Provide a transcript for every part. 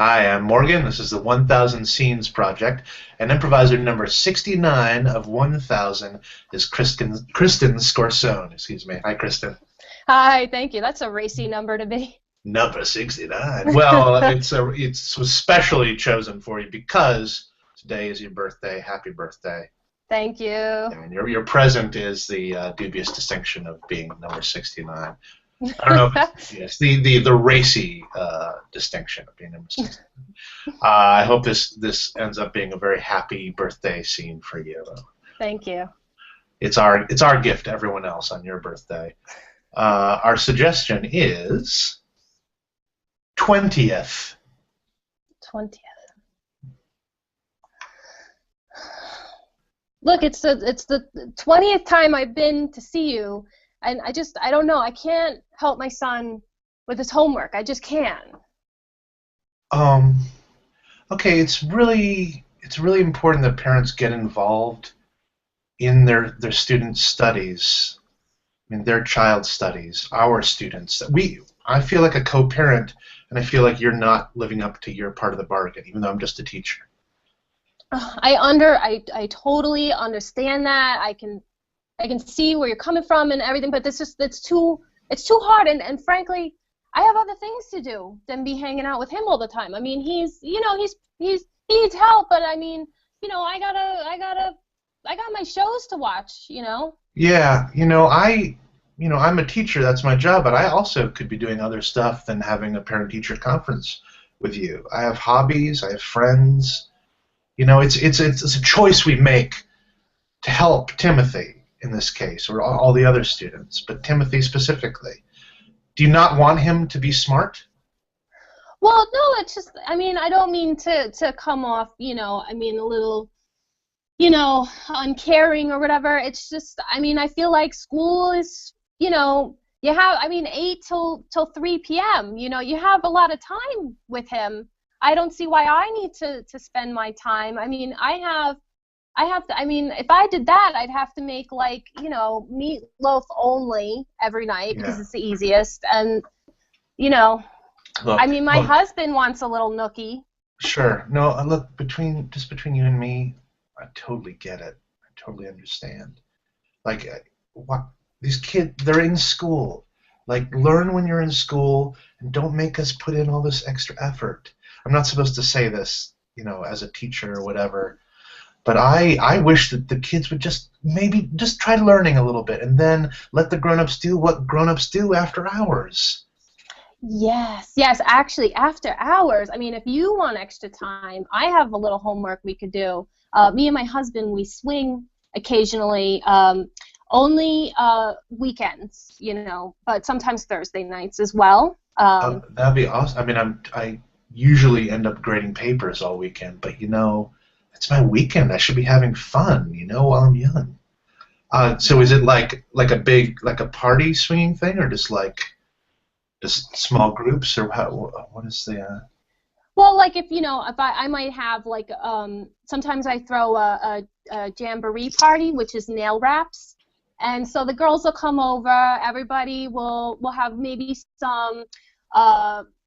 Hi, I'm Morgan. This is the 1000 Scenes Project, and improviser number 69 of 1000 is Kristyn Scorsone. Excuse me. Hi, Kristyn. Hi, thank you. That's a racy number to be. Number 69. Well, it's was specially chosen for you because today is your birthday. Happy birthday. Thank you. And your present is the dubious distinction of being number 69. I don't know if it's yes, the racy distinction of being number 69. I hope this ends up being a very happy birthday scene for you. Thank you. It's our gift to everyone else on your birthday. Our suggestion is 20th. 20th. Look, it's the 20th time I've been to see you, and I don't know. I can't help my son with his homework. I just can't. Um, okay, it's really important that parents get involved in their students' studies, in their child's studies, our students. I feel like a co-parent, and I feel like you're not living up to your part of the bargain, even though I'm just a teacher. I totally understand that. I can see where you're coming from and everything, but it's too hard, and frankly, I have other things to do than be hanging out with him all the time. I mean, he needs help, but I mean, I got my shows to watch. Yeah, I'm a teacher. That's my job, but I also could be doing other stuff than having a parent-teacher conference with you. I have hobbies. I have friends. It's a choice we make to help Timothy in this case, or all the other students, but Timothy specifically. Do you not want him to be smart? Well, no, it's just, I mean, I don't mean to come off, I mean, a little, uncaring or whatever. It's just, I mean, I feel like school is, you have, I mean, 8 till 3 p.m., you have a lot of time with him. I don't see why I need to spend my time. I mean, I mean, if I did that, I'd have to make, like, meatloaf only every night because Yeah. it's the easiest. And, you know, I Look, mean, my look. husband wants a little nookie. Sure. No, look, between you and me, I totally get it. I totally understand. Like, what these kids, they're in school. Like, learn when you're in school, and don't make us put in all this extra effort. I'm not supposed to say this, as a teacher or whatever, but I wish that the kids would maybe just try learning a little bit, and then let the grown-ups do what grown-ups do after hours. Yes, yes, actually, after hours. I mean, if you want extra time, I have a little homework we could do. Me and my husband, we swing occasionally, only weekends, but sometimes Thursday nights as well. That'd be awesome. I mean, I usually end up grading papers all weekend, but it's my weekend. I should be having fun, while I'm young. So is it like a party swinging thing, or just small groups, or what is the? Well, like if I might have like sometimes I throw a jamboree party, which is nail wraps, and so the girls will come over. Everybody will have maybe some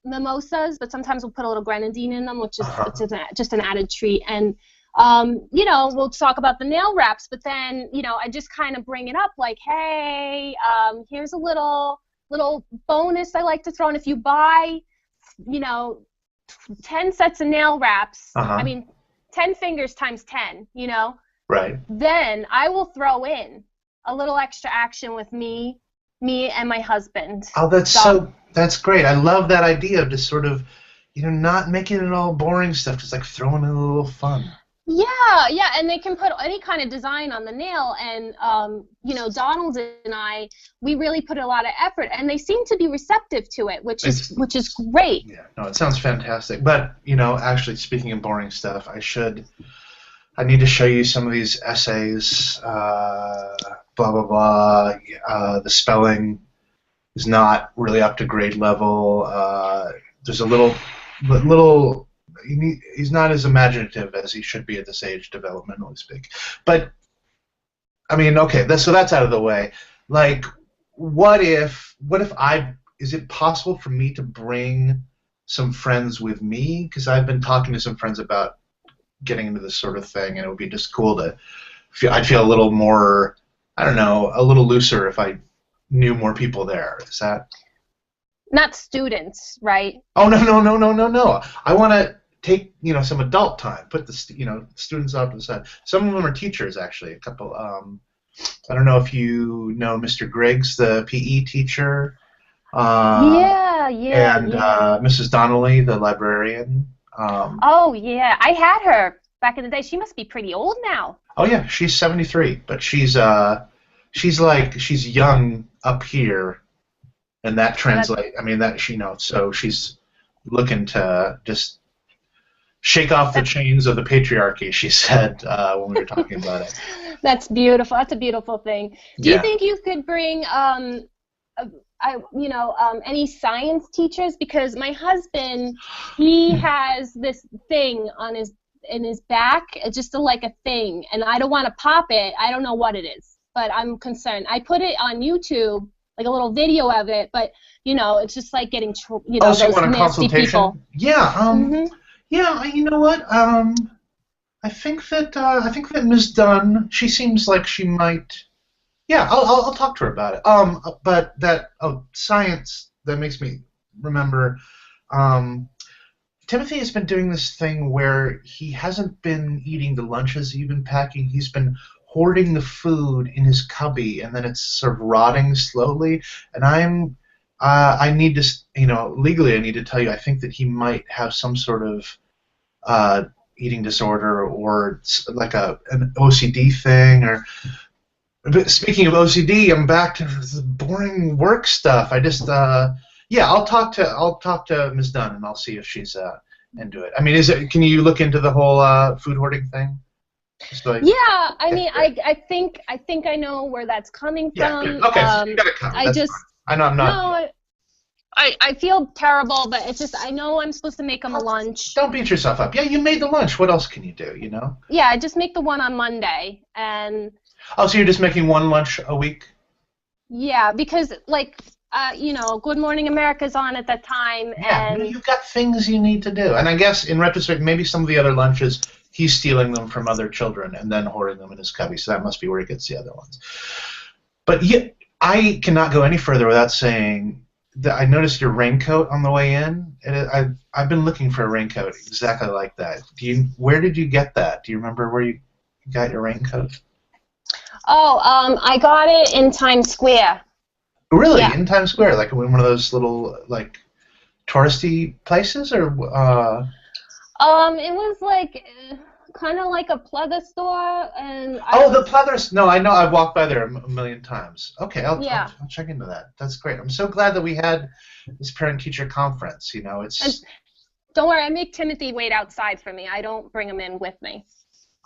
mimosas, but sometimes we'll put a little grenadine in them, which is Uh-huh. just an added treat. And we'll talk about the nail wraps, but then I just kind of bring it up like, hey, here's a little bonus I like to throw in if you buy, you know, 10 sets of nail wraps, I Uh-huh. mean, 10 fingers times 10, Right. then I will throw in a little extra action with me and my husband. Oh, So, that's great. I love that idea of just sort of, not making it all boring stuff, just like throwing in a little fun. yeah, yeah, and they can put any kind of design on the nail, and Donald and we really put a lot of effort, and they seem to be receptive to it, which is It's which is great. Yeah, no, it sounds fantastic. But, actually, speaking of boring stuff, I need to show you some of these essays. Blah blah blah. The spelling is not really up to grade level. There's a little. He's not as imaginative as he should be at this age, developmentally speak. But I mean, okay, so that's out of the way. Like, what if I? Is it possible for me to bring some friends with me because I've been talking to some friends about getting into this sort of thing, and it would be just cool to feel. I'd feel a little more, I don't know, a little looser if I knew more people there. Is that? Not students, right? Oh no no no no no no! I want to take some adult time. Put the students off to the side. Some of them are teachers actually. A couple. I don't know if you know Mr. Griggs, the PE teacher, Yeah, yeah, and yeah. Mrs. Donnelly, the librarian. Oh, yeah. I had her back in the day. She must be pretty old now. Oh yeah, she's 73, but she's young up here, and that That translate. I mean that so she's looking to just shake off the that's chains of the patriarchy. She said when we were talking about it. that's beautiful. That's a beautiful thing. Do you Yeah. think you could bring uh, any science teachers? Because my husband, he has this thing on his in his back, just like a thing, and I don't want to pop it. I don't know what it is, but I'm concerned. I put it on YouTube, like a little video of it, but it's just like getting Oh, so you those want a nasty people. consultation? Yeah. Mhm. Yeah. You know what? I think that Ms. Dunn. She seems like she might. Yeah, I'll talk to her about it. But that science that makes me remember. Um, Timothy has been doing this thing where he hasn't been eating the lunches he's been packing. He's been hoarding the food in his cubby, and then it's sort of rotting slowly. And I need to, legally, I need to tell you, I think that he might have some sort of uh, eating disorder or like an OCD thing. Or but speaking of OCD, I'm back to the boring work stuff. Yeah, I'll talk to Ms. Dunn and I'll see if she's into it. I mean, can you look into the whole food hoarding thing? Just like, Yeah, I yeah, mean, good. I think I know where that's coming Yeah, good. from. Okay, so you got it covered. I That's just fine. I know I'm no, not. Yeah. I feel terrible, but it's just I know I'm supposed to make them a lunch. Don't beat yourself up. Yeah, you made the lunch. What else can you do? Yeah, I just make the one on Monday, and Oh, so you're just making one lunch a week? yeah, because like Good Morning America's on at that time, Yeah, and you've got things you need to do. And I guess in retrospect, maybe some of the other lunches he's stealing them from other children and then hoarding them in his cubby. So that must be where he gets the other ones. But yeah, I cannot go any further without saying that I noticed your raincoat on the way in. I've been looking for a raincoat exactly like that. Where did you get that? Do you remember where you got your raincoat? oh, I got it in Times Square. Really, Yeah. in Times Square, like in one of those little like touristy places, or It was like kind of like a plugger store, and I oh, the was Pleathers. No, I know. I've walked by there a million times. Okay, yeah. I'll check into that. That's great. I'm so glad that we had this parent-teacher conference. And It's don't worry, I make Timothy wait outside for me. I don't bring him in with me.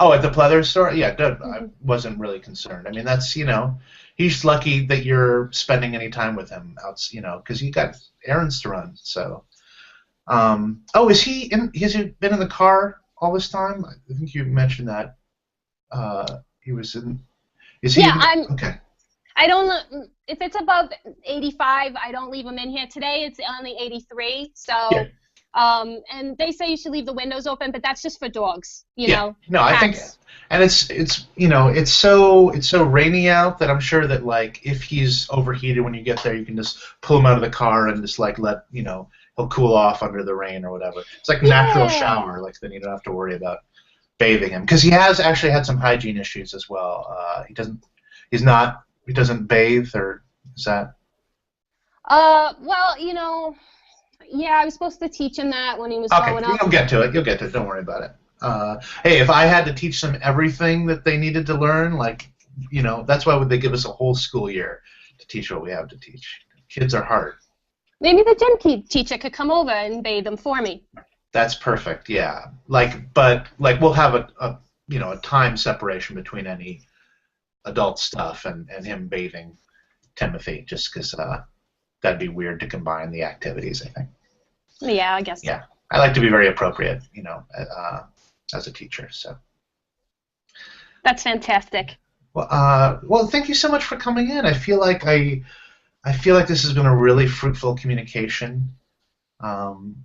oh, at the Pleathers store. Yeah, good. I Mhm. wasn't really concerned. I mean, that's he's lucky that you're spending any time with him out. Because you got errands to run. So, oh, is he in? Has he been in the car all this time? I think you mentioned that. He was in. Is he Yeah, in? Okay. I don't if it's above 85, I don't leave him in here. Today it's only 83, Yeah. so and they say you should leave the windows open, but that's just for dogs, Yeah, no, I think, cats. and it's so rainy out that I'm sure that like if he's overheated when you get there, you can just pull him out of the car and just like let he'll cool off under the rain or whatever. It's like a natural Yeah. shower, like then you don't have to worry about bathing him because he has actually had some hygiene issues as well. He doesn't bathe or is that? Well, yeah, I was supposed to teach him that when he was Okay, growing up. you'll get to it. You'll get to it. Don't worry about it. Hey, if I had to teach them everything that they needed to learn, like, that's why would they give us a whole school year to teach what we have to teach. Kids are hard. Maybe the teacher could come over and bathe him for me. That's perfect. Yeah. But we'll have a time separation between any adult stuff and him bathing Timothy, just because that'd be weird to combine the activities. I think. Yeah, I guess so. Yeah. I like to be very appropriate, as a teacher. So. That's fantastic. Well, thank you so much for coming in. I feel like this has been a really fruitful communication. And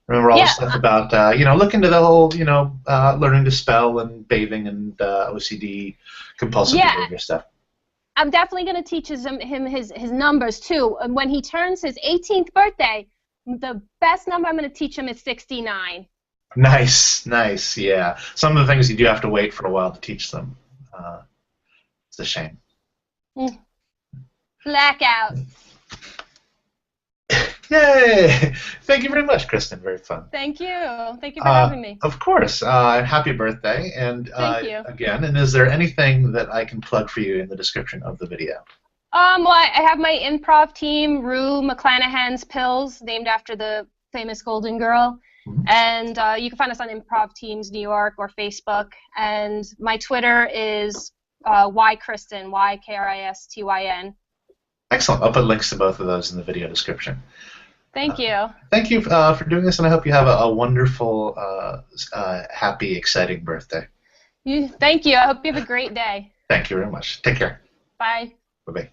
remember all the Yeah, stuff about look into the whole learning to spell and bathing and OCD, compulsive yeah. behavior stuff. I'm definitely going to teach him his numbers too. And when he turns his 18th birthday, the best number I'm going to teach him is 69. Nice, nice. Yeah, some of the things you do have to wait for a while to teach them. Uh, it's a shame. Mm. Blackout. Yay! Thank you very much, Kristen. Very fun. Thank you. Thank you for having me. Of course. Happy birthday, and Thank you. again. And is there anything that I can plug for you in the description of the video? Well, I have my improv team, Rue McClanahan's Pills, named after the famous Golden Girl. Mhm. And you can find us on Improv Teams New York or Facebook. And my Twitter is Kristyn, YKRISTYN. Excellent. I'll put links to both of those in the video description. Thank you. Thank you for doing this, and I hope you have a wonderful, happy, exciting birthday. Thank you. I hope you have a great day. Thank you very much. Take care. Bye. Bye-bye.